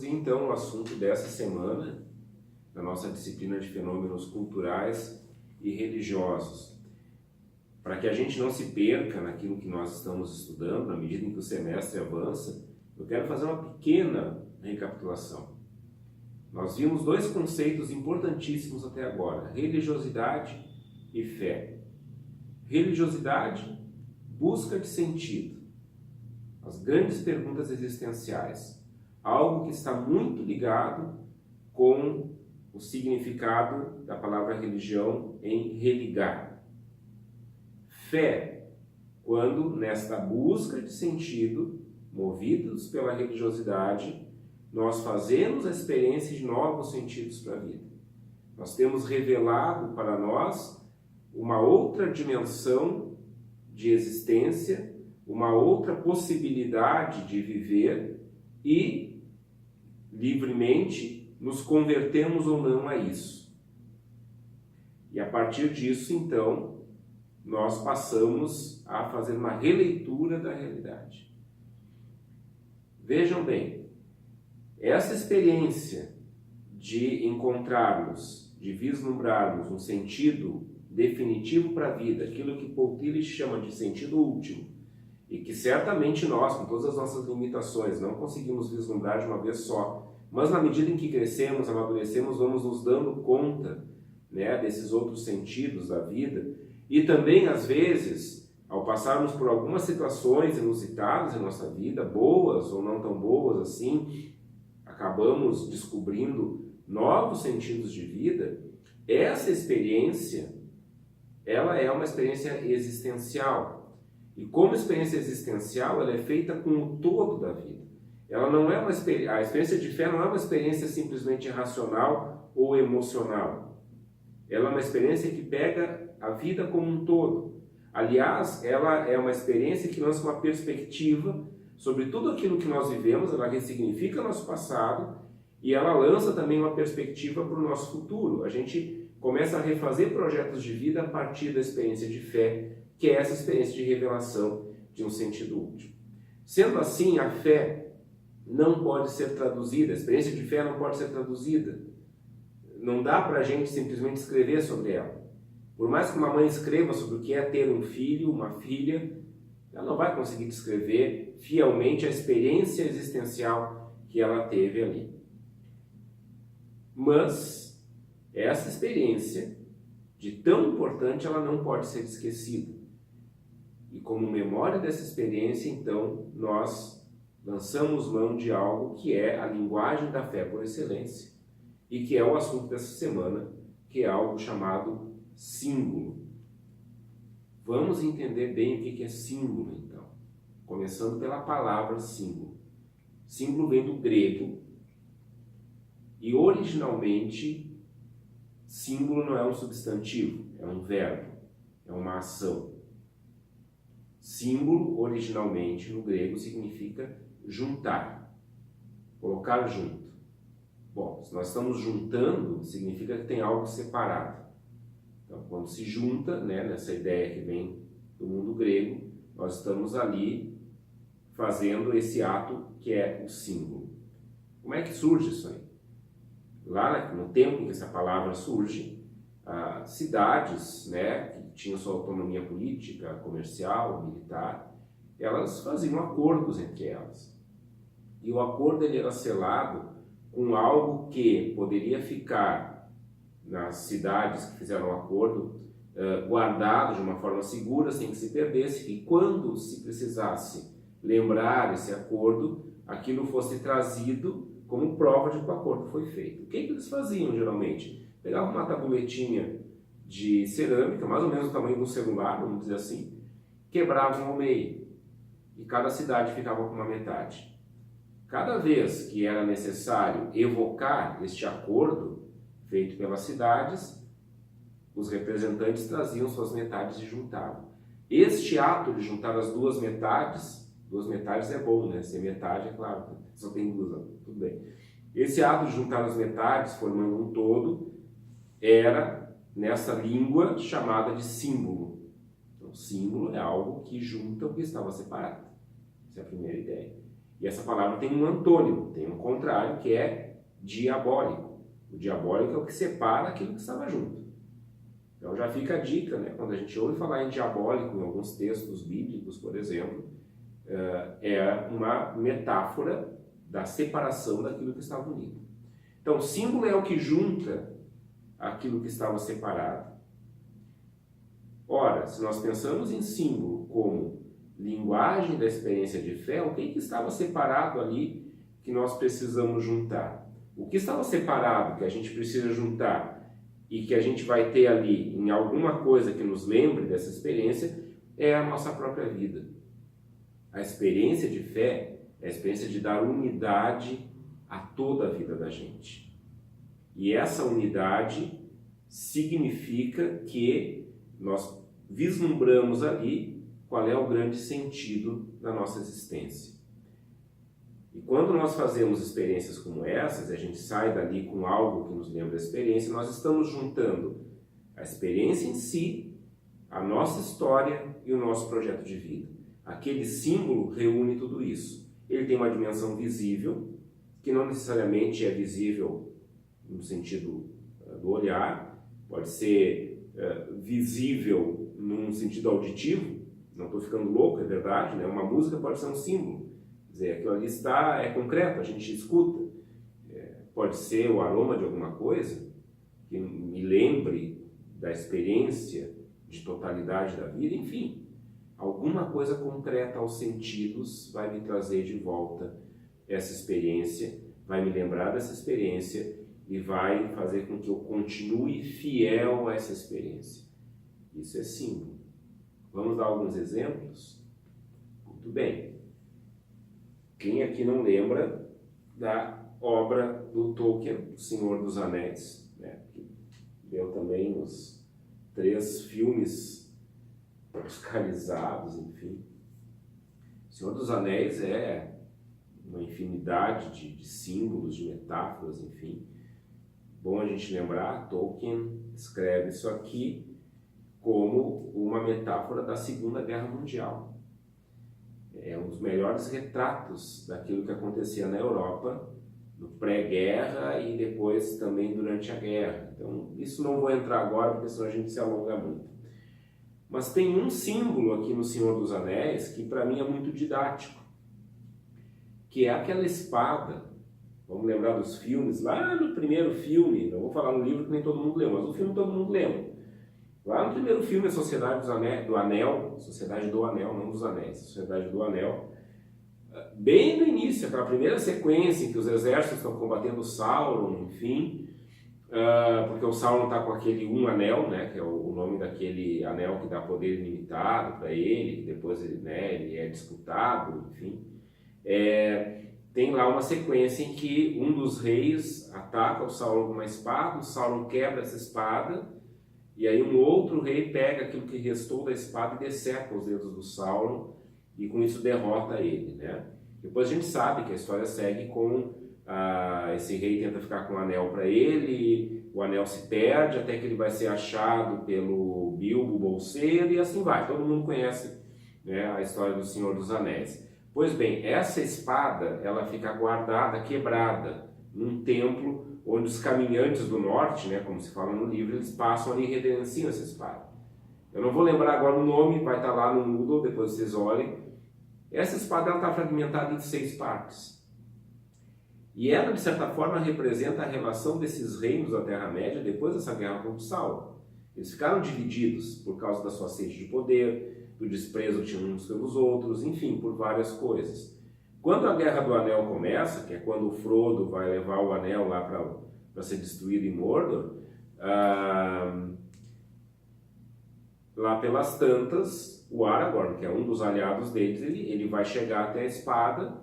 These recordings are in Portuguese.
Então, o assunto dessa semana, da nossa disciplina de fenômenos culturais e religiosos. Para que a gente não se perca naquilo que nós estamos estudando, na medida em que o semestre avança, eu quero fazer uma pequena recapitulação. Nós vimos dois conceitos importantíssimos até agora: religiosidade e fé. Religiosidade, busca de sentido, as grandes perguntas existenciais, algo que está muito ligado com o significado da palavra religião em religar. Fé, quando nesta busca de sentido, movidos pela religiosidade, nós fazemos a experiência de novos sentidos para a vida. Nós temos revelado para nós uma outra dimensão de existência, uma outra possibilidade de viver e, livremente, nos convertemos ou não a isso. E a partir disso, então, nós passamos a fazer uma releitura da realidade. Vejam bem, essa experiência de encontrarmos, de vislumbrarmos um sentido definitivo para a vida, aquilo que Paul Tillich chama de sentido último, e que certamente nós, com todas as nossas limitações, não conseguimos vislumbrar de uma vez só, mas na medida em que crescemos, amadurecemos, vamos nos dando conta, desses outros sentidos da vida, e também, às vezes, ao passarmos por algumas situações inusitadas em nossa vida, boas ou não tão boas assim, acabamos descobrindo novos sentidos de vida. Essa experiência, ela é uma experiência existencial. E como experiência existencial, ela é feita com o todo da vida. Ela não é a experiência de fé não é uma experiência simplesmente racional ou emocional. Ela é uma experiência que pega a vida como um todo. Aliás, ela é uma experiência que lança uma perspectiva sobre tudo aquilo que nós vivemos, ela ressignifica nosso passado e ela lança também uma perspectiva para o nosso futuro. A gente começa a refazer projetos de vida a partir da experiência de fé, que é essa experiência de revelação de um sentido último. Sendo assim, a fé não pode ser traduzida, a experiência de fé não pode ser traduzida. Não dá para a gente simplesmente escrever sobre ela. Por mais que uma mãe escreva sobre o que é ter um filho, uma filha, ela não vai conseguir descrever fielmente a experiência existencial que ela teve ali. Mas essa experiência, de tão importante, ela não pode ser esquecida. E como memória dessa experiência, então, nós lançamos mão de algo que é a linguagem da fé por excelência e que é o assunto dessa semana, que é algo chamado símbolo. Vamos entender bem o que é símbolo, então. Começando pela palavra símbolo. Símbolo vem do grego e, originalmente, símbolo não é um substantivo, é um verbo, é uma ação. Símbolo, originalmente, no grego, significa juntar, colocar junto. Bom, se nós estamos juntando, significa que tem algo separado. Então, quando se junta, nessa ideia que vem do mundo grego, nós estamos ali fazendo esse ato que é o símbolo. Como é que surge isso aí? Lá no tempo em que essa palavra surge, cidades, que tinham sua autonomia política, comercial, militar, elas faziam acordos entre elas. E o acordo ele era selado com algo que poderia ficar nas cidades que fizeram o acordo, guardado de uma forma segura, sem que se perdesse, e quando se precisasse lembrar esse acordo, aquilo fosse trazido como prova de que o acordo foi feito. O que eles faziam, geralmente? Pegavam uma tabuletinha de cerâmica, mais ou menos o tamanho de um celular, vamos dizer assim, quebravam ao meio, e cada cidade ficava com uma metade. Cada vez que era necessário evocar este acordo feito pelas cidades, os representantes traziam suas metades e juntavam. Este ato de juntar as duas metades é bom, ser metade é claro, só tem duas, tudo bem. Esse ato de juntar as metades, formando um todo, era nessa língua chamada de símbolo. Então, símbolo é algo que junta o que estava separado. Essa é a primeira ideia. E essa palavra tem um antônimo, tem um contrário, que é diabólico. O diabólico é o que separa aquilo que estava junto. Então já fica a dica, né? Quando a gente ouve falar em diabólico em alguns textos bíblicos, por exemplo, é uma metáfora da separação daquilo que estava unido. Então, o símbolo é o que junta aquilo que estava separado. Ora, se nós pensamos em símbolo como linguagem da experiência de fé, o que estava separado ali que nós precisamos juntar? O que estava separado que a gente precisa juntar e que a gente vai ter ali em alguma coisa que nos lembre dessa experiência é a nossa própria vida. A experiência de fé é a experiência de dar unidade a toda a vida da gente. E essa unidade significa que nós vislumbramos ali qual é o grande sentido da nossa existência. E quando nós fazemos experiências como essas, a gente sai dali com algo que nos lembra da experiência, nós estamos juntando a experiência em si, a nossa história e o nosso projeto de vida. Aquele símbolo reúne tudo isso. Ele tem uma dimensão visível, que não necessariamente é visível no sentido do olhar, pode ser visível num sentido auditivo, não estou ficando louco, é verdade, né? Uma música pode ser um símbolo, quer dizer, aquilo ali é concreto, a gente escuta, pode ser o aroma de alguma coisa que me lembre da experiência de totalidade da vida, enfim, alguma coisa concreta aos sentidos vai me trazer de volta essa experiência, vai me lembrar dessa experiência e vai fazer com que eu continue fiel a essa experiência. Isso é símbolo. Vamos dar alguns exemplos? Muito bem. Quem aqui não lembra da obra do Tolkien, O Senhor dos Anéis, né? Que deu também os 3 filmes oscarizados, enfim. O Senhor dos Anéis é uma infinidade de símbolos, de metáforas, enfim. Bom a gente lembrar, Tolkien escreve isso aqui como uma metáfora da Segunda Guerra Mundial. É um dos melhores retratos daquilo que acontecia na Europa, no pré-guerra e depois também durante a guerra. Então, isso não vou entrar agora, porque senão a gente se alonga muito. Mas tem um símbolo aqui no Senhor dos Anéis que para mim é muito didático, que é aquela espada. Vamos lembrar dos filmes, lá no primeiro filme, não vou falar no livro que nem todo mundo leu, mas o filme todo mundo lembra. Lá no primeiro filme, a Sociedade do Anel, Sociedade do Anel, não dos Anéis, Sociedade do Anel, bem no início, aquela primeira sequência em que os exércitos estão combatendo o Sauron, enfim, porque o Sauron está com aquele anel, né, que é o nome daquele anel que dá poder ilimitado para ele, que depois ele é disputado, enfim. Tem lá uma sequência em que um dos reis ataca o Sauron com uma espada, o Sauron quebra essa espada, e aí um outro rei pega aquilo que restou da espada e decepa os dedos do Sauron, e com isso derrota ele, né? Depois a gente sabe que a história segue com esse rei tenta ficar com o anel para ele, o anel se perde até que ele vai ser achado pelo Bilbo Bolseiro, e assim vai. Todo mundo conhece, né, a história do Senhor dos Anéis. Pois bem, essa espada, ela fica guardada, quebrada, num templo onde os caminhantes do norte, né, como se fala no livro, eles passam ali e reverenciam essa espada. Eu não vou lembrar agora o nome, vai estar lá no Moodle, depois vocês olhem. Essa espada está fragmentada em 6 partes. E ela, de certa forma, representa a relação desses reinos da Terra-média depois dessa guerra contra o Sauron. Eles ficaram divididos por causa da sua sede de poder, do desprezo que tinham uns pelos outros, enfim, por várias coisas. Quando a Guerra do Anel começa, que é quando o Frodo vai levar o anel lá para ser destruído em Mordor, lá pelas tantas, o Aragorn, que é um dos aliados deles, ele vai chegar até a espada.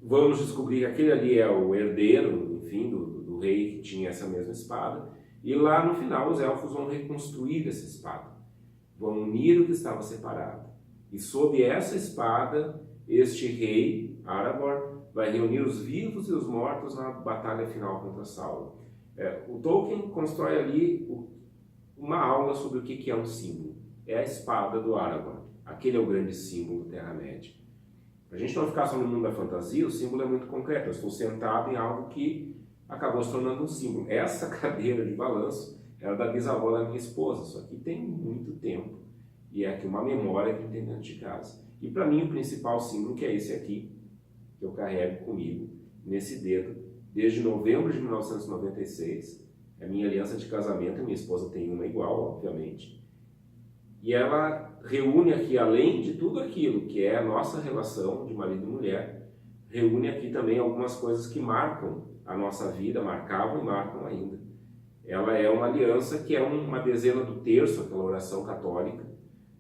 Vamos descobrir que aquele ali é o herdeiro, enfim, do rei que tinha essa mesma espada. E lá no final os elfos vão reconstruir essa espada. Vão unir o que estava separado. E sob essa espada, este rei, Aragorn, vai reunir os vivos e os mortos na batalha final contra Sauron. O Tolkien constrói ali uma aula sobre o que é um símbolo. É a espada do Aragorn. Aquele é o grande símbolo da Terra-média. Para a gente não ficar só no mundo da fantasia, o símbolo é muito concreto. Eu estou sentado em algo que acabou se tornando um símbolo. Essa cadeira de balanço era da bisavó da minha esposa, isso aqui tem muito tempo. E é aqui uma memória que tem dentro de casa. E para mim o principal símbolo que é esse aqui, que eu carrego comigo, nesse dedo, desde novembro de 1996. É a minha aliança de casamento, minha esposa tem uma igual, obviamente. E ela reúne aqui, além de tudo aquilo que é a nossa relação de marido e mulher, reúne aqui também algumas coisas que marcam a nossa vida, marcavam e marcam ainda. Ela é uma aliança que é uma dezena do terço, aquela oração católica,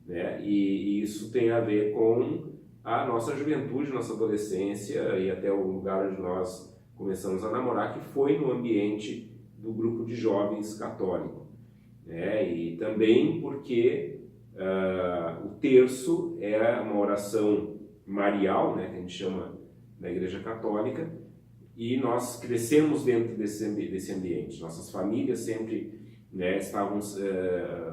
né? E isso tem a ver com a nossa juventude, nossa adolescência e até o lugar onde nós começamos a namorar, que foi no ambiente do grupo de jovens católico, né? E também porque o terço é uma oração marial, né, que a gente chama na Igreja Católica, e nós crescemos dentro desse ambiente. Nossas famílias sempre, né, estavam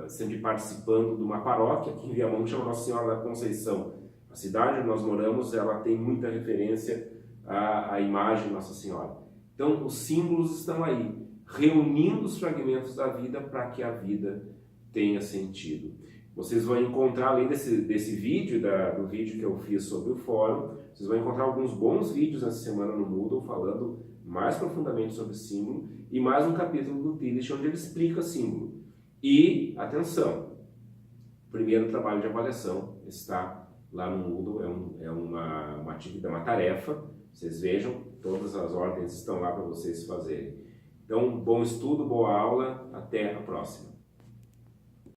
sempre participando de uma paróquia que em Viamão chama Nossa Senhora da Conceição. A cidade onde nós moramos, ela tem muita referência à imagem de Nossa Senhora. Então, os símbolos estão aí, reunindo os fragmentos da vida para que a vida tenha sentido. Vocês vão encontrar, além desse vídeo, do vídeo que eu fiz sobre o fórum, vocês vão encontrar alguns bons vídeos nessa semana no Moodle falando mais profundamente sobre símbolo e mais um capítulo do Tillich onde ele explica símbolo. E, atenção, o primeiro trabalho de avaliação está lá no Moodle, é uma atividade, uma tarefa, vocês vejam, todas as ordens estão lá para vocês fazerem. Então, bom estudo, boa aula, até a próxima.